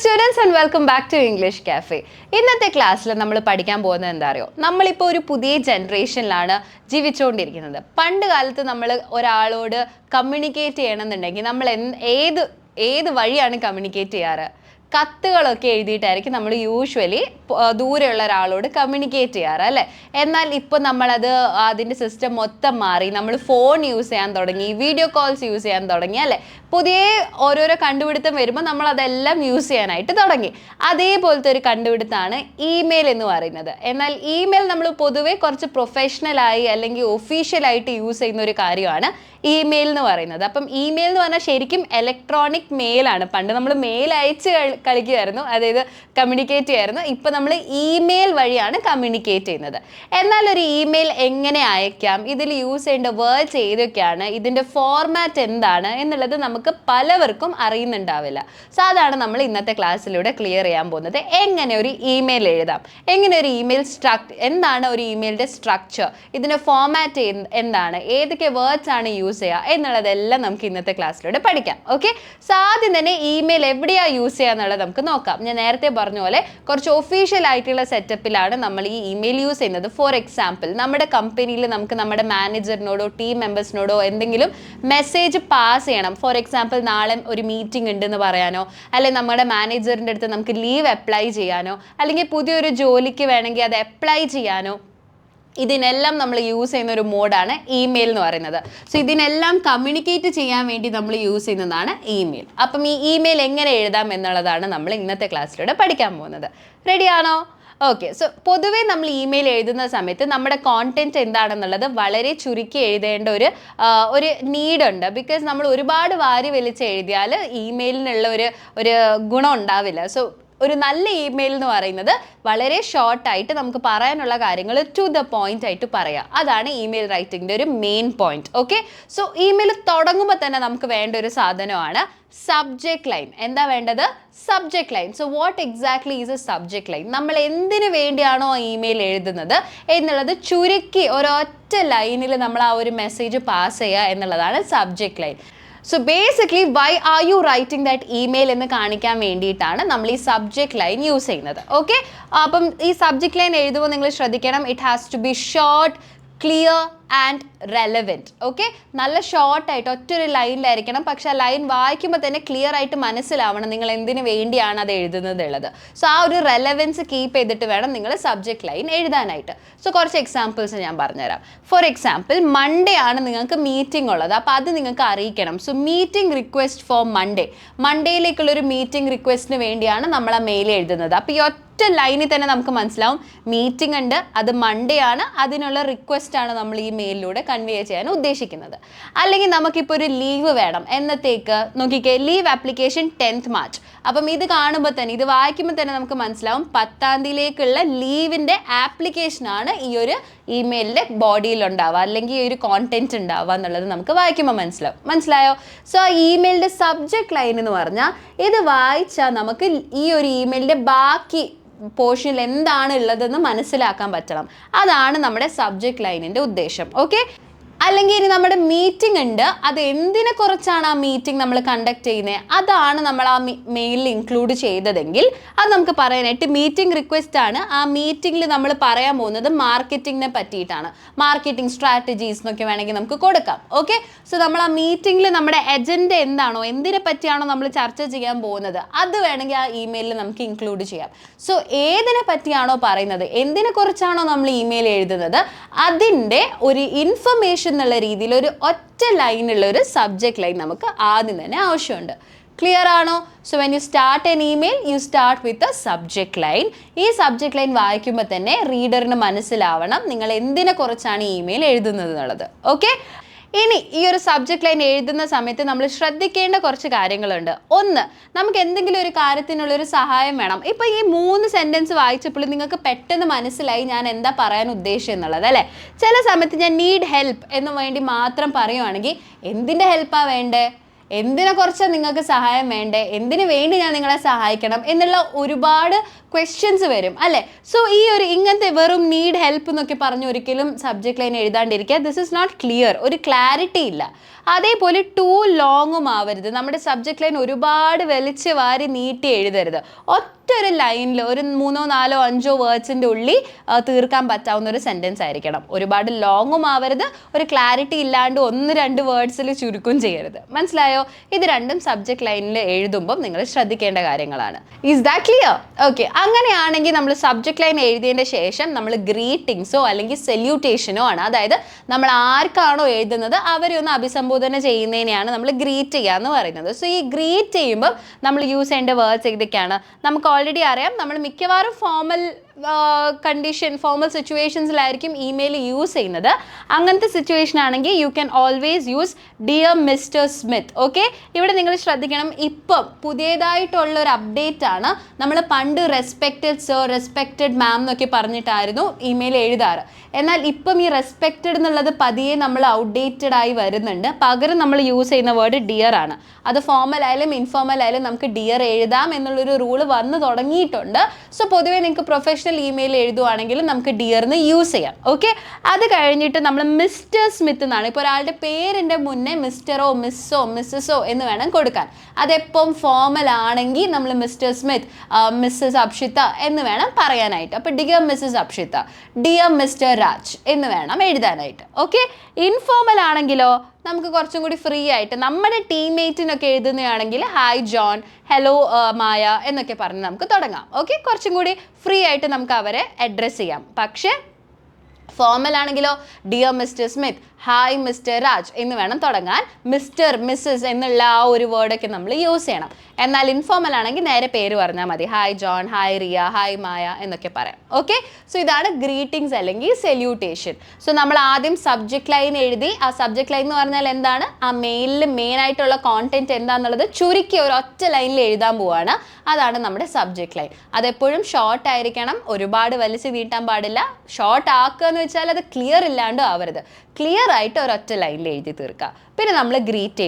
students and welcome back to English Cafe. ഇന്നത്തെ ക്ലാസ്സിൽ നമ്മൾ പഠിക്കാൻ പോകുന്നത് എന്താ അറിയോ? നമ്മളിപ്പോൾ ഒരു പുതിയ ജനറേഷനിലാണ് ജീവിച്ചുകൊണ്ടിരിക്കുന്നത്. പണ്ട് കാലത്ത് നമ്മൾ ഒരാളോട് കമ്മ്യൂണിക്കേറ്റ് ചെയ്യണമെന്നുണ്ടെങ്കിൽ നമ്മൾ ഏത് വഴിയാണ് കമ്മ്യൂണിക്കേറ്റ് ചെയ്യാറ്? കത്തുകളൊക്കെ എഴുതിയിട്ടായിരിക്കും നമ്മൾ യൂഷ്വലി ദൂരെയുള്ള ഒരാളോട് കമ്മ്യൂണിക്കേറ്റ് ചെയ്യാറ് അല്ലേ. എന്നാൽ ഇപ്പോൾ നമ്മളത് അതിൻ്റെ സിസ്റ്റം മൊത്തം മാറി, നമ്മൾ ഫോൺ യൂസ് ചെയ്യാൻ തുടങ്ങി, വീഡിയോ കോൾസ് യൂസ് ചെയ്യാൻ തുടങ്ങി അല്ലേ. പുതിയ ഓരോരോ കണ്ടുപിടുത്തം വരുമ്പോൾ നമ്മൾ അതെല്ലാം യൂസ് ചെയ്യാനായിട്ട് തുടങ്ങി. അതേപോലത്തെ ഒരു കണ്ടുപിടുത്തമാണ് ഇമെയിൽ എന്ന് പറയുന്നത്. എന്നാൽ ഇമെയിൽ നമ്മൾ പൊതുവെ കുറച്ച് പ്രൊഫഷണലായി അല്ലെങ്കിൽ ഒഫീഷ്യലായിട്ട് യൂസ് ചെയ്യുന്ന ഒരു കാര്യമാണ് ഇമെയിൽ എന്ന് പറയുന്നത്. അപ്പം ഇമെയിൽ എന്ന് പറഞ്ഞാൽ ശരിക്കും ഇലക്ട്രോണിക് മെയിലാണ്. പണ്ട് നമ്മൾ മെയിൽ അയച്ച് കളിക്കുമായിരുന്നു, അതായത് കമ്മ്യൂണിക്കേറ്റ് ചെയ്യായിരുന്നു. ഇപ്പം നമ്മൾ ഇമെയിൽ വഴിയാണ് കമ്മ്യൂണിക്കേറ്റ് ചെയ്യുന്നത്. എന്നാൽ ഒരു ഇമെയിൽ എങ്ങനെ അയക്കാം, ഇതിൽ യൂസ് ചെയ്യേണ്ട വേർഡ്സ് ഏതൊക്കെയാണ്, ഇതിൻ്റെ ഫോർമാറ്റ് എന്താണ് എന്നുള്ളത് നമുക്ക് പലവർക്കും അറിയുന്നുണ്ടാവില്ല. സോ അതാണ് നമ്മൾ ഇന്നത്തെ ക്ലാസ്സിലൂടെ ക്ലിയർ ചെയ്യാൻ പോകുന്നത്. എങ്ങനെ ഒരു ഇമെയിൽ എഴുതാം, എങ്ങനെ ഒരു ഇമെയിൽ എന്താണ് ഒരു ഇമെയിലിൻ്റെ സ്ട്രക്ചർ, ഇതിൻ്റെ ഫോർമാറ്റ് എന്താണ്, ഏതൊക്കെ വേർഡ്സ് ആണ് യൂസ് ചെയ്യുക എന്നുള്ളതെല്ലാം നമുക്ക് ഇന്നത്തെ ക്ലാസ്സിലൂടെ പഠിക്കാം. ഓക്കെ, സോ ആദ്യം തന്നെ ഇമെയിൽ എവിടെയാണ് യൂസ് ചെയ്യുക എന്നുള്ളത് നമുക്ക് നോക്കാം. ഞാൻ നേരത്തെ പറഞ്ഞ പോലെ കുറച്ച് ഒഫീഷ്യൽ ആയിട്ടുള്ള സെറ്റപ്പിലാണ് നമ്മൾ ഈ ഇമെയിൽ യൂസ് ചെയ്യുന്നത്. ഫോർ എക്സാമ്പിൾ, നമ്മുടെ കമ്പനിയിൽ നമുക്ക് നമ്മുടെ മാനേജറിനോടോ ടീം മെമ്പേഴ്സിനോടോ എന്തെങ്കിലും മെസ്സേജ് പാസ് ചെയ്യണം. ഫോർ എക്സാമ്പിൾ, നാളെ ഒരു മീറ്റിംഗ് ഉണ്ടെന്ന് പറയാനോ, അല്ലെങ്കിൽ നമ്മുടെ മാനേജറിൻ്റെ അടുത്ത് നമുക്ക് ലീവ് അപ്ലൈ ചെയ്യാനോ, അല്ലെങ്കിൽ പുതിയൊരു ജോലിക്ക് വേണമെങ്കിൽ അത് അപ്ലൈ ചെയ്യാനോ, ഇതിനെല്ലാം നമ്മൾ യൂസ് ചെയ്യുന്ന ഒരു മോഡാണ് ഇമെയിൽ എന്ന് പറയുന്നത്. സോ ഇതിനെല്ലാം കമ്മ്യൂണിക്കേറ്റ് ചെയ്യാൻ വേണ്ടി നമ്മൾ യൂസ് ചെയ്യുന്നതാണ് ഇമെയിൽ. അപ്പം ഈ ഇമെയിൽ എങ്ങനെ എഴുതാം എന്നുള്ളതാണ് നമ്മൾ ഇന്നത്തെ ക്ലാസ്സിലൂടെ പഠിക്കാൻ പോകുന്നത്. റെഡിയാണോ? ഓക്കെ, സോ പൊതുവേ നമ്മൾ ഇമെയിൽ എഴുതുന്ന സമയത്ത് നമ്മുടെ കോണ്ടന്റ് എന്താണെന്നുള്ളത് വളരെ ചുരുക്കി എഴുതേണ്ട ഒരു നീഡുണ്ട്. ബിക്കോസ് നമ്മൾ ഒരുപാട് വാരി വലിച്ച് എഴുതിയാൽ ഇമെയിലിനുള്ള ഒരു ഗുണം ഉണ്ടാവില്ല. സോ ഒരു നല്ല ഇമെയിൽ എന്ന് പറയുന്നത് വളരെ ഷോർട്ടായിട്ട് നമുക്ക് പറയാനുള്ള കാര്യങ്ങൾ ടു ദ പോയിന്റ് ആയിട്ട് പറയാം. അതാണ് ഇമെയിൽ റൈറ്റിങ്ങിൻ്റെ ഒരു main point. Okay, so email തുടങ്ങുമ്പോൾ തന്നെ നമുക്ക് വേണ്ട ഒരു സാധനമാണ് സബ്ജക്റ്റ് ലൈൻ. എന്താ വേണ്ടത്? Subject line. So what exactly is A subject line? നമ്മൾ എന്തിനു വേണ്ടിയാണോ ഇമെയിൽ എഴുതുന്നത് എന്നുള്ളത് ചുരുക്കി ഒരൊറ്റ ലൈനിൽ നമ്മൾ ആ ഒരു മെസ്സേജ് പാസ് ചെയ്യുക എന്നുള്ളതാണ് subject line. So basically why are you writing that email എന്ന് കാണിക്കാൻ വേണ്ടിയിട്ടാണ് നമ്മൾ ഈ സബ്ജക്റ്റ് ലൈൻ യൂസ് ചെയ്യുന്നത്. ഓക്കെ, അപ്പം ഈ സബ്ജക്റ്റ് ലൈൻ എഴുതുമ്പോൾ നിങ്ങൾ ശ്രദ്ധിക്കണം, it has to be short, clear and relevant. Okay, നല്ല ഷോർട്ടായിട്ട് ഒറ്റൊരു ലൈനിലായിരിക്കണം, പക്ഷെ ആ ലൈൻ വായിക്കുമ്പോൾ തന്നെ ക്ലിയർ ആയിട്ട് മനസ്സിലാവണം നിങ്ങൾ എന്തിനു വേണ്ടിയാണ് അത് എഴുതുന്നത് ഉള്ളത്. സോ ആ ഒരു റെലവൻസ് കീപ്പ് ചെയ്തിട്ട് വേണം നിങ്ങൾ സബ്ജക്റ്റ് ലൈൻ എഴുതാനായിട്ട്. സോ കുറച്ച് എക്സാമ്പിൾസ് ഞാൻ പറഞ്ഞുതരാം. ഫോർ എക്സാമ്പിൾ, മൺഡേ ആണ് നിങ്ങൾക്ക് മീറ്റിംഗ് ഉള്ളത്, അപ്പോൾ അത് നിങ്ങൾക്ക് അറിയിക്കണം. So meeting request for Monday, മൺഡേയിലേക്കുള്ളൊരു മീറ്റിംഗ് റിക്വസ്റ്റിന് വേണ്ടിയാണ് നമ്മൾ ആ മെയിൽ എഴുതുന്നത്. അപ്പോൾ ഈ ഒറ്റ ലൈനിൽ തന്നെ നമുക്ക് മനസ്സിലാവും മീറ്റിംഗ് ഉണ്ട്, അത് മൺഡേ ആണ്, അതിനുള്ള റിക്വസ്റ്റ് ആണ് നമ്മൾ ഈ മെയിലിലൂടെ കൺവേ ചെയ്യാൻ ഉദ്ദേശിക്കുന്നത്. അല്ലെങ്കിൽ നമുക്കിപ്പോൾ ഒരു ലീവ് വേണം, എന്നത്തേക്ക് നോക്കിക്കേ, ലീവ് ആപ്ലിക്കേഷൻ 10th March. അപ്പം ഇത് കാണുമ്പോൾ തന്നെ, ഇത് വായിക്കുമ്പോൾ തന്നെ നമുക്ക് മനസ്സിലാവും 10th തീയതിയിലേക്കുള്ള ലീവിൻ്റെ ആപ്ലിക്കേഷനാണ് ഈ ഒരു ഇമെയിലിൻ്റെ ബോഡിയിൽ ഉണ്ടാവുക, അല്ലെങ്കിൽ ഈ ഒരു കോണ്ടന്റ് ഉണ്ടാവുക എന്നുള്ളത് നമുക്ക് വായിക്കുമ്പോൾ മനസ്സിലായോ? സോ ആ ഇമെയിലിൻ്റെ സബ്ജക്റ്റ് ലൈൻ എന്ന് പറഞ്ഞാൽ ഇത് വായിച്ചാൽ നമുക്ക് ഈ ഒരു ഇമെയിലിൻ്റെ ബാക്കി പോർഷനിൽ എന്താണ് ഉള്ളതെന്ന് മനസ്സിലാക്കാൻ പറ്റണം. അതാണ് നമ്മുടെ സബ്ജക്റ്റ് ലൈനിൻ്റെ ഉദ്ദേശം. ഓക്കെ, അല്ലെങ്കിൽ ഇനി നമ്മുടെ മീറ്റിംഗ് ഉണ്ട്, അത് എന്തിനെ കുറിച്ചാണ് ആ മീറ്റിംഗ് നമ്മൾ കണ്ടക്ട് ചെയ്യുന്നത്, അതാണ് നമ്മൾ ആ മെയിലിൽ ഇൻക്ലൂഡ് ചെയ്തതെങ്കിൽ അത് നമുക്ക് പറയാനായിട്ട് മീറ്റിംഗ് റിക്വസ്റ്റ് ആണ്. ആ മീറ്റിംഗിൽ നമ്മൾ പറയാൻ പോകുന്നത് മാർക്കറ്റിങ്ങിനെ പറ്റിയിട്ടാണ്, മാർക്കറ്റിംഗ് സ്ട്രാറ്റജീസ് എന്നൊക്കെ വേണമെങ്കിൽ നമുക്ക് കൊടുക്കാം. ഓക്കെ, സോ നമ്മൾ ആ മീറ്റിംഗിൽ നമ്മുടെ അജണ്ട എന്താണോ, എന്തിനെ പറ്റിയാണോ നമ്മൾ ചർച്ച ചെയ്യാൻ പോകുന്നത്, അത് വേണമെങ്കിൽ ആ ഇമെയിലിൽ നമുക്ക് ഇൻക്ലൂഡ് ചെയ്യാം. സോ ഏതിനെ പറ്റിയാണോ പറയുന്നത്, എന്തിനെ കുറിച്ചാണോ നമ്മൾ ഇമെയിൽ എഴുതുന്നത്, അതിൻ്റെ ഒരു ഇൻഫർമേഷൻ എന്നുള്ള രീതിയിൽ ഒരു ഒറ്റ ലൈനുള്ള ഒരു സബ്ജക്റ്റ് ലൈൻ നമുക്ക് ആദ്യം തന്നെ ആവശ്യമുണ്ട്. ക്ലിയർ ആണോ? So when you start an email, you start with a subject line. ഈ സബ്ജക്റ്റ് ലൈൻ വായിക്കുമ്പോൾ തന്നെ റീഡറിന് മനസ്സിലാവണം നിങ്ങൾ എന്തിനെ കുറിച്ചാണ് ഈ ഇമെയിൽ എഴുതുന്നത് എന്നുള്ളത്. ഓക്കെ, ഇനി ഈ ഒരു സബ്ജക്റ്റ് ലൈൻ എഴുതുന്ന സമയത്ത് നമ്മൾ ശ്രദ്ധിക്കേണ്ട കുറച്ച് കാര്യങ്ങളുണ്ട്. ഒന്ന്, നമുക്ക് എന്തെങ്കിലും ഒരു കാര്യത്തിനുള്ളൊരു സഹായം വേണം. ഇപ്പോൾ ഈ 3 സെൻറ്റൻസ് വായിച്ചപ്പോൾ നിങ്ങൾക്ക് പെട്ടെന്ന് മനസ്സിലായി ഞാൻ എന്താ പറയാൻ ഉദ്ദേശിച്ചത് എന്നുള്ളത് അല്ലേ. ചില സമയത്ത് ഞാൻ നീഡ് ഹെൽപ്പ് എന്ന് വേണ്ടി മാത്രം പറയുവാണെങ്കിൽ എന്തിൻ്റെ ഹെൽപ്പാണ് വേണ്ടേ? എന്തിനെ കുറിച്ചാണ് നിങ്ങൾക്ക് സഹായം വേണ്ടേ, എന്തിനു വേണ്ടി ഞാൻ നിങ്ങളെ സഹായിക്കണം എന്നുള്ള ഒരുപാട് ക്വസ്റ്റ്യൻസ് വരും അല്ലേ. സോ ഈ ഒരു ഇങ്ങനത്തെ വെറും നീഡ് ഹെൽപ്പ് എന്നൊക്കെ പറഞ്ഞ് ഒരിക്കലും സബ്ജക്റ്റ് ലൈൻ എഴുതാണ്ടിരിക്കുക. ദിസ് ഇസ് നോട്ട് ക്ലിയർ, ഒരു ക്ലാരിറ്റി ഇല്ല. അതേപോലെ ടു ലോങ്ങും ആവരുത്. നമ്മുടെ സബ്ജക്റ്റ് ലൈൻ ഒരുപാട് വലിച്ച് വാരി നീട്ടി എഴുതരുത്. ഒറ്റൊരു ലൈനിൽ ഒരു 3, 4, 5 വേർഡ്സിൻ്റെ ഉള്ളിൽ തീർക്കാൻ പറ്റാവുന്ന ഒരു സെൻറ്റൻസ് ആയിരിക്കണം. ഒരുപാട് ലോങ്ങും ആവരുത്, ഒരു ക്ലാരിറ്റി ഇല്ലാണ്ട് 1-2 വേർഡ്സിൽ ചുരുക്കും ചെയ്യരുത്. മനസ്സിലായോ? ഇത് രണ്ടും സബ്ജക്റ്റ് ലൈനിൽ എഴുതുമ്പം നിങ്ങൾ ശ്രദ്ധിക്കേണ്ട കാര്യങ്ങളാണ്. Is that clear? ഓക്കെ. അങ്ങനെയാണെങ്കിൽ നമ്മൾ സബ്ജക്റ്റ് ലൈൻ എഴുതിയതിൻ്റെ ശേഷം നമ്മൾ ഗ്രീറ്റിങ്സോ അല്ലെങ്കിൽ സെല്യൂട്ടേഷനോ ആണ്. അതായത് നമ്മൾ ആർക്കാണോ എഴുതുന്നത് അവരെ ഒന്ന് അഭിസംബോധന ചെയ്യുന്നതിനെയാണ് നമ്മൾ ഗ്രീറ്റ് ചെയ്യുക എന്ന് പറയുന്നത്. സോ ഈ ഗ്രീറ്റ് ചെയ്യുമ്പോൾ നമ്മൾ യൂസ് ചെയ്യേണ്ട വേർഡ്സ് ഏതൊക്കെയാണ്? നമുക്ക് ഓൾറെഡി അറിയാം. നമ്മൾ മിക്കവാറും ഫോർമൽ ഫോർമൽ സിറ്റുവേഷൻസിലായിരിക്കും ഇമെയിൽ യൂസ് ചെയ്യുന്നത്. അങ്ങനത്തെ സിറ്റുവേഷൻ ആണെങ്കിൽ you can always use dear mister Smith. Okay, ഇവിടെ നിങ്ങൾ ശ്രദ്ധിക്കണം, ഇപ്പം പുതിയതായിട്ടുള്ള ഒരു അപ്ഡേറ്റ് ആണ്. നമ്മൾ പണ്ട് റെസ്പെക്റ്റഡ് സർ, റെസ്പെക്റ്റഡ് മാം എന്നൊക്കെ പറഞ്ഞിട്ടായിരുന്നു ഇമെയിൽ എഴുതാറ്. എന്നാൽ ഇപ്പം ഈ റെസ്പെക്റ്റഡ് എന്നുള്ളത് പതിയെ നമ്മൾ ഔട്ട്ഡേറ്റഡ് ആയി വരുന്നുണ്ട്. പകരം നമ്മൾ യൂസ് ചെയ്യുന്ന വേർഡ് ഡിയർ ആണ്. അത് ഫോർമൽ ആയാലും ഇൻഫോർമൽ ആയാലും നമുക്ക് ഡിയർ എഴുതാം എന്നുള്ളൊരു റൂള് വന്നു തുടങ്ങിയിട്ടുണ്ട്. സോ പൊതുവേ നിങ്ങൾക്ക് പ്രൊഫഷണൽ ഇമെയിൽ എഴുതുവാണെങ്കിൽ നമുക്ക് ഡിയർന്ന് യൂസ് ചെയ്യാം. ഓക്കെ, അത് കഴിഞ്ഞിട്ട് നമ്മൾ മിസ്റ്റർ സ്മിത്ത് എന്നാണ്. ഇപ്പോൾ ഒരാളുടെ പേരിൻ്റെ മുന്നേ മിസ്റ്ററോ മിസ്സോ മിസ്സസോ എന്ന് വേണം കൊടുക്കാൻ. അതെപ്പം ഫോർമൽ ആണെങ്കിൽ നമ്മൾ മിസ്റ്റർ സ്മിത്ത്, മിസ്സസ് അപ്ഷിത എന്ന് വേണം പറയാനായിട്ട്. അപ്പോൾ dear Mrs Apshita, dear Mr Raj എന്ന് വേണം എഴുതാനായിട്ട്. ഓക്കെ, ഇൻഫോർമൽ ആണെങ്കിലോ നമുക്ക് കുറച്ചും കൂടി ഫ്രീ ആയിട്ട് നമ്മുടെ ടീംമേറ്റിനൊക്കെ എഴുതുന്നതാണെങ്കിൽ ഹായ് ജോൺ, ഹലോ മായ എന്നൊക്കെ പറഞ്ഞ് നമുക്ക് തുടങ്ങാം. ഓക്കെ, കുറച്ചും കൂടി ഫ്രീ ആയിട്ട് നമുക്ക് അവരെ അഡ്രസ്സ് ചെയ്യാം. പക്ഷേ ഫോർമൽ ആണെങ്കിലോ dear mister Smith, hi mister Raj എന്ന് വേണം തുടങ്ങാൻ. മിസ്റ്റർ, മിസ്സസ് എന്നുള്ള ആ ഒരു വേർഡൊക്കെ നമ്മൾ യൂസ് ചെയ്യണം. എന്നാൽ ഇൻഫോർമൽ ആണെങ്കിൽ നേരെ പേര് പറഞ്ഞാൽ മതി. Hi John, hi Riya, hi Maya എന്നൊക്കെ പറയാം. ഓക്കെ, സോ ഇതാണ് ഗ്രീറ്റിംഗ്സ് അല്ലെങ്കിൽ സെല്യൂട്ടേഷൻ. സോ നമ്മൾ ആദ്യം സബ്ജക്റ്റ് ലൈൻ എഴുതി. ആ സബ്ജക്റ്റ് ലൈൻ എന്ന് പറഞ്ഞാൽ എന്താണ്? ആ മെയിലിൽ മെയിൻ ആയിട്ടുള്ള കോണ്ടന്റ് എന്താണെന്നുള്ളത് ചുരുക്കി ഒരു ഒറ്റ ലൈനിൽ എഴുതാൻ പോവാണ്. അതാണ് നമ്മുടെ സബ്ജക്റ്റ് ലൈൻ. അതെപ്പോഴും ഷോർട്ട് ആയിരിക്കണം, ഒരുപാട് വലിച്ച് നീട്ടാൻ പാടില്ല. ഷോർട്ട് ആക്കുക എന്ന് വെച്ചാൽ അത് ക്ലിയർ ഇല്ലാണ്ടും ആവരുത്. ക്ലിയർ ആയിട്ട് ഒരൊറ്റ ലൈനിൽ എഴുതി തീർക്കുക. പിന്നെ നമ്മൾ ഗ്രീറ്റ്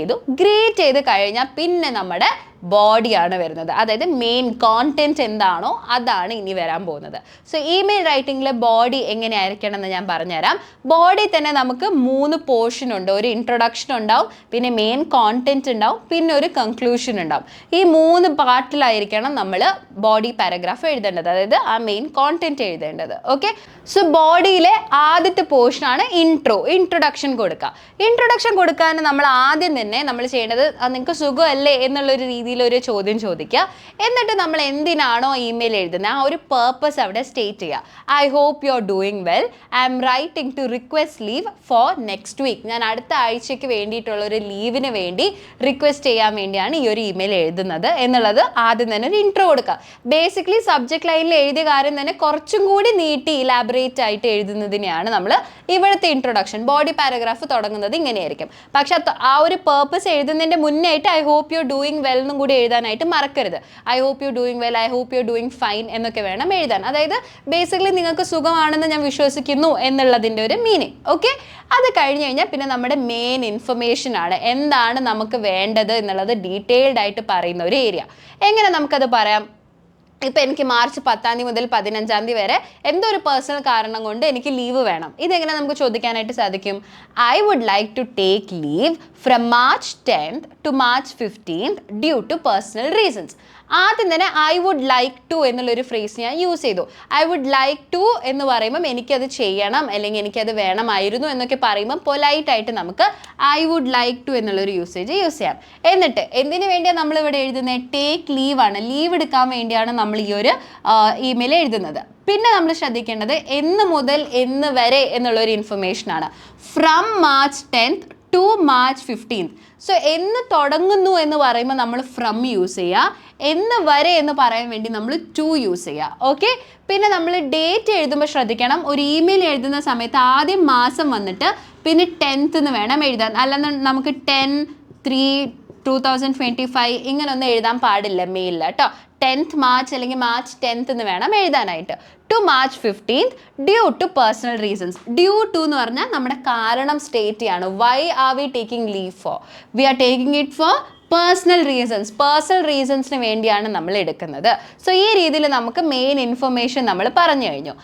ചെയ്ത് കഴിഞ്ഞാൽ പിന്നെ നമ്മുടെ ബോഡിയാണ് വരുന്നത്. അതായത് മെയിൻ കോണ്ടന്റ് എന്താണോ അതാണ് ഇനി വരാൻ പോകുന്നത്. സോ ഇമെയിൽ റൈറ്റിംഗിലെ ബോഡി എങ്ങനെയായിരിക്കണം എന്ന് ഞാൻ പറഞ്ഞുതരാം. ബോഡി തന്നെ നമുക്ക് 3 പോർഷൻ ഉണ്ട്. ഒരു ഇൻട്രൊഡക്ഷൻ ഉണ്ടാവും, പിന്നെ മെയിൻ കോണ്ടന്റ് ഉണ്ടാവും, പിന്നെ ഒരു കൺക്ലൂഷൻ ഉണ്ടാവും. ഈ 3 പാർട്ടിലായിരിക്കണം നമ്മൾ ബോഡി പാരഗ്രാഫ് എഴുതേണ്ടത്, അതായത് ആ മെയിൻ കോണ്ടന്റ് എഴുതേണ്ടത്. ഓക്കെ, സോ ബോഡിയിലെ ആദ്യത്തെ പോർഷനാണ് ഇൻട്രൊഡക്ഷൻ കൊടുക്കുക. ഇൻട്രൊഡക്ഷൻ കൊടുക്കാൻ നമ്മൾ ആദ്യം തന്നെ നമ്മൾ ചെയ്യേണ്ടത് നിങ്ങൾക്ക് സുഖമല്ലേ എന്നുള്ളൊരു രീതിയിലൊരു ചോദ്യം ചോദിക്കുക. എന്നിട്ട് നമ്മൾ എന്തിനാണോ ഇമെയിൽ എഴുതുന്നത് ആ ഒരു പേർപ്പസ് അവിടെ സ്റ്റേറ്റ് ചെയ്യുക. I hope you are doing well, I am writing to request leave for next week. ഞാൻ അടുത്ത ആഴ്ചയ്ക്ക് വേണ്ടിയിട്ടുള്ള ഒരു ലീവിന് വേണ്ടി റിക്വസ്റ്റ് ചെയ്യാൻ വേണ്ടിയാണ് ഈ ഒരു ഇമെയിൽ എഴുതുന്നത് എന്നുള്ളത് ആദ്യം തന്നെ ഒരു ഇൻട്രോ കൊടുക്കുക. ബേസിക്കലി സബ്ജക്ട് ലൈനിൽ എഴുതിയ കാര്യം തന്നെ കുറച്ചും കൂടി നീട്ടി ഇലാബറേറ്റ് ആയിട്ട് എഴുതുന്നതിനെയാണ് നമ്മൾ ഇവിടുത്തെ ഇൻട്രൊഡക്ഷൻ. ബോഡി പാരഗ്രാഫ് തുടങ്ങുന്നത് ഇങ്ങനെയായിരിക്കും. പക്ഷെ ആ ഒരു പേർപ്പസ് എഴുതുന്നതിൻ്റെ മുന്നേ ആയിട്ട് I hope you doing well എന്നും കൂടി എഴുതാനായിട്ട് മറക്കരുത്. I hope you doing well, I hope you doing fine എന്നൊക്കെ വേണം എഴുതാൻ. അതായത് ബേസിക്കലി നിങ്ങൾക്ക് സുഖമാണെന്ന് ഞാൻ വിശ്വസിക്കുന്നു എന്നുള്ളതിൻ്റെ ഒരു മീനിങ്. ഓക്കെ, അത് കഴിഞ്ഞ് കഴിഞ്ഞാൽ പിന്നെ നമ്മുടെ മെയിൻ ഇൻഫർമേഷൻ ആണ്. എന്താണ് നമുക്ക് വേണ്ടത് എന്നുള്ളത് ഡീറ്റെയിൽഡ് ആയിട്ട് പറയുന്ന ഒരു ഏരിയ. എങ്ങനെ നമുക്കത് പറയാം? ഇപ്പം എനിക്ക് മാർച്ച് 10 മുതൽ 15 വരെ എന്തോ ഒരു പേഴ്സണൽ കാരണം കൊണ്ട് എനിക്ക് ലീവ് വേണം. ഇതെങ്ങനെ നമുക്ക് ചോദിക്കാനായിട്ട് സാധിക്കും? I would like to take leave from March 10th to March 15th due to personal reasons. ആദ്യം തന്നെ ഐ വുഡ് ലൈക്ക് ടു എന്നുള്ളൊരു ഫ്രേസ് ഞാൻ യൂസ് ചെയ്തു. ഐ വുഡ് ലൈക്ക് ടു എന്ന് പറയുമ്പം എനിക്കത് ചെയ്യണം അല്ലെങ്കിൽ എനിക്കത് വേണമായിരുന്നു എന്നൊക്കെ പറയുമ്പം പൊലൈറ്റായിട്ട് നമുക്ക് ഐ വുഡ് ലൈക്ക് ടു എന്നുള്ളൊരു യൂസേജ് യൂസ് ചെയ്യാം. എന്നിട്ട് എന്തിനു വേണ്ടിയാണ് നമ്മളിവിടെ എഴുതുന്നത്? ടേക്ക് ലീവാണ്, ലീവ് എടുക്കാൻ വേണ്ടിയാണ് നമ്മൾ ഈ ഒരു ഇമെയിൽ എഴുതുന്നത്. പിന്നെ നമ്മൾ ശ്രദ്ധിക്കേണ്ടത് എന്ന് മുതൽ എന്ന് വരെ എന്നുള്ളൊരു ഇൻഫർമേഷനാണ്. From March 10th to March 15th. So എന്ന് തുടങ്ങുന്നു എന്ന് പറയുമ്പോൾ നമ്മൾ ഫ്രം യൂസ് ചെയ്യുക, എന്ന് വരെ എന്ന് പറയാൻ വേണ്ടി നമ്മൾ ടു യൂസ് ചെയ്യുക. ഓക്കെ, പിന്നെ നമ്മൾ ഡേറ്റ് എഴുതുമ്പോൾ ശ്രദ്ധിക്കണം. ഒരു ഇമെയിൽ എഴുതുന്ന സമയത്ത് ആദ്യം മാസം വന്നിട്ട് പിന്നെ 10th എന്ന് വേണം എഴുതാൻ. അല്ലെന്ന് നമുക്ക് 10/3/2025 ഇങ്ങനൊന്നും എഴുതാൻ പാടില്ല മെയിലിൽ കേട്ടോ. 10th മാർച്ച് അല്ലെങ്കിൽ മാർച്ച് 10th എന്ന് വേണം എഴുതാനായിട്ട്. To March 15th due to personal reasons. Due to എന്ന് പറഞ്ഞാൽ നമ്മുടെ കാരണം സ്റ്റേറ്റ് ചെയ്യാണ്. Why are we taking leave for? We are taking it for personal റീസൺസിന് വേണ്ടിയാണ് നമ്മൾ എടുക്കുന്നത്. സോ ഈ രീതിയിൽ നമുക്ക് മെയിൻ ഇൻഫർമേഷൻ നമ്മൾ പറഞ്ഞു കഴിഞ്ഞു.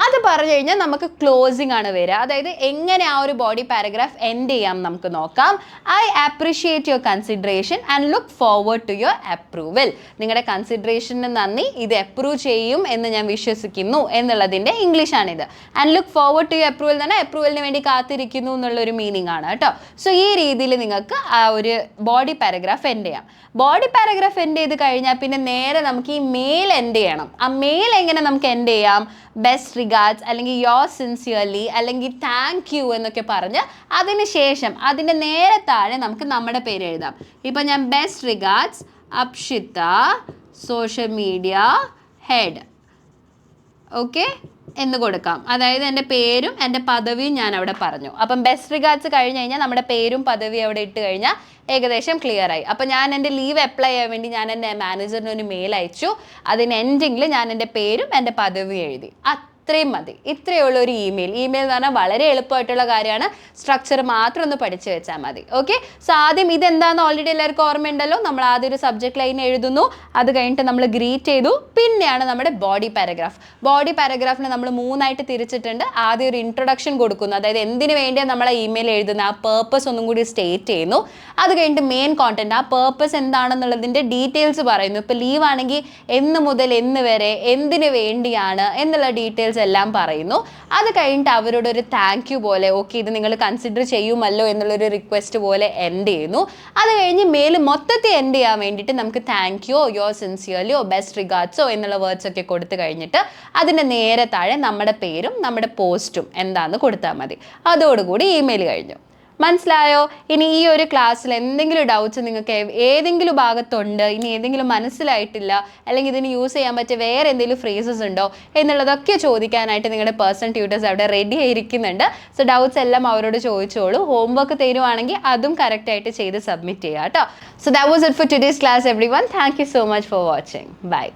അത് പറഞ്ഞു കഴിഞ്ഞാൽ നമുക്ക് ക്ലോസിംഗ് ആണ് വരിക. അതായത് എങ്ങനെ ആ ഒരു ബോഡി പാരഗ്രാഫ് എൻഡ് ചെയ്യാം നമുക്ക് നോക്കാം. I appreciate your consideration and look forward to your approval. നിങ്ങളുടെ കൺസിഡറേഷന് നന്ദി, ഇത് അപ്രൂവ് ചെയ്യും എന്ന് ഞാൻ വിശ്വസിക്കുന്നു എന്നുള്ളതിൻ്റെ ഇംഗ്ലീഷാണിത്. And look forward to your approval എന്ന് പറഞ്ഞാൽ അപ്രൂവലിന് വേണ്ടി കാത്തിരിക്കുന്നു എന്നുള്ളൊരു മീനിങ് ആണ് കേട്ടോ. സോ ഈ രീതിയിൽ നിങ്ങൾക്ക് ആ ഒരു ബോഡി പാരഗ്രാഫ് എൻഡ് ചെയ്യാം. ബോഡി പാരഗ്രാഫ് എൻഡ് ചെയ്ത് കഴിഞ്ഞാൽ പിന്നെ നേരെ നമുക്ക് ഈ മെയിൽ എൻഡ് ചെയ്യണം. ആ മെയിൽ എങ്ങനെ നമുക്ക് എൻഡ് ചെയ്യാം? ബെസ്റ്റ് റിഗാർഡ്സ് അല്ലെങ്കിൽ യോർ സിൻസിയർലി അല്ലെങ്കിൽ താങ്ക് യു എന്നൊക്കെ പറഞ്ഞ് അതിന് ശേഷം അതിൻ്റെ നേരെ താഴെ നമുക്ക് നമ്മുടെ പേര് എഴുതാം. ഇപ്പം ഞാൻ best regards Apshita, social media head, okay എന്ന് കൊടുക്കാം. അതായത് എൻ്റെ പേരും എൻ്റെ പദവിയും ഞാൻ അവിടെ പറഞ്ഞു. അപ്പം ബെസ്റ്റ് റിഗാർഡ്സ് കഴിഞ്ഞ് കഴിഞ്ഞാൽ നമ്മുടെ പേരും പദവിയും അവിടെ ഇട്ട് കഴിഞ്ഞാൽ ഏകദേശം ക്ലിയർ ആയി. അപ്പം ഞാൻ എൻ്റെ ലീവ് അപ്ലൈ ചെയ്യാൻ വേണ്ടി ഞാൻ എൻ്റെ മാനേജറിന് ഒരു മെയിൽ അയച്ചു. അതിന് എൻഡിങ്ങിൽ ഞാൻ എൻ്റെ പേരും എൻ്റെ പദവിയും എഴുതി. അത്രയും മതി. ഇത്രയുള്ള ഒരു ഇമെയിൽ എന്ന് പറഞ്ഞാൽ വളരെ എളുപ്പമായിട്ടുള്ള കാര്യമാണ്. സ്ട്രക്ചർ മാത്രം ഒന്ന് പഠിച്ചു വെച്ചാൽ മതി. ഓക്കെ, സോ ആദ്യം ഇതെന്താണെന്ന് ഓൾറെഡി എല്ലാവർക്കും ഓർമ്മയുണ്ടല്ലോ. നമ്മൾ ആദ്യം ഒരു സബ്ജക്ട് ലൈൻ എഴുതുന്നു, അത് കഴിഞ്ഞിട്ട് നമ്മൾ ഗ്രീറ്റ് ചെയ്തു, പിന്നെയാണ് നമ്മുടെ ബോഡി പാരഗ്രാഫ്. ബോഡി പാരഗ്രാഫിനെ നമ്മൾ 3ആയിട്ട് തിരിച്ചിട്ടുണ്ട്. ആദ്യം ഒരു ഇൻട്രൊഡക്ഷൻ കൊടുക്കുന്നു, അതായത് എന്തിനു വേണ്ടിയാണ് നമ്മൾ ആ ഇമെയിൽ എഴുതുന്നത്, ആ പേർപ്പസ് ഒന്നും കൂടി സ്റ്റേറ്റ് ചെയ്യുന്നു. അത് കഴിഞ്ഞിട്ട് മെയിൻ കോണ്ടന്റ്, ആ പേർപ്പസ് എന്താണെന്നുള്ളതിൻ്റെ ഡീറ്റെയിൽസ് പറയുന്നു. ഇപ്പോൾ ലീവ് ആണെങ്കിൽ എന്ന് മുതൽ എന്ന് വരെ, എന്തിനു വേണ്ടിയാണ് എന്നുള്ള ഡീറ്റെയിൽസ് എല്ലാം പറയുന്നു. അത് കഴിഞ്ഞിട്ട് അവരോട് ഒരു താങ്ക് യു പോലെ, ഓക്കെ ഇത് നിങ്ങൾ കൺസിഡർ ചെയ്യുമല്ലോ എന്നുള്ളൊരു റിക്വസ്റ്റ് പോലെ എൻഡ് ചെയ്യുന്നു. അത് കഴിഞ്ഞ് മെയിൽ മൊത്തത്തിൽ എൻഡ് ചെയ്യാൻ വേണ്ടിയിട്ട് നമുക്ക് താങ്ക് യു, യുവർ സിൻസിയർലിയോ ബെസ്റ്റ് റിഗാർഡ്സോ എന്നുള്ള വേർഡ്സ് ഒക്കെ കൊടുത്തു കഴിഞ്ഞിട്ട് അതിൻ്റെ നേരെ താഴെ നമ്മുടെ പേരും നമ്മുടെ പോസ്റ്റും എന്താണെന്ന് കൊടുത്താൽ മതി. അതോടുകൂടി ഇമെയിൽ കഴിഞ്ഞു. മനസ്സിലായോ? ഇനി ഈ ഒരു ക്ലാസ്സിൽ എന്തെങ്കിലും ഡൗട്ട്സ് നിങ്ങൾക്ക് ഏതെങ്കിലും ഭാഗത്തുണ്ട്, ഇനി ഏതെങ്കിലും മനസ്സിലായിട്ടില്ല, അല്ലെങ്കിൽ ഇതിന് യൂസ് ചെയ്യാൻ പറ്റിയ വേറെ എന്തെങ്കിലും ഫ്രേസസ് ഉണ്ടോ എന്നുള്ളതൊക്കെ ചോദിക്കാനായിട്ട് നിങ്ങളുടെ പേഴ്സണൽ ട്യൂട്ടേഴ്സ് അവിടെ റെഡി ആയിരിക്കുന്നുണ്ട്. സോ ഡൗട്ട്സ് എല്ലാം അവരോട് ചോദിച്ചോളൂ. ഹോംവർക്ക് തരുവാണെങ്കിൽ അതും കറക്റ്റായിട്ട് ചെയ്ത് സബ്മിറ്റ് ചെയ്യാം കേട്ടോ. So that was it for today's class everyone. Thank you so much for watching. By.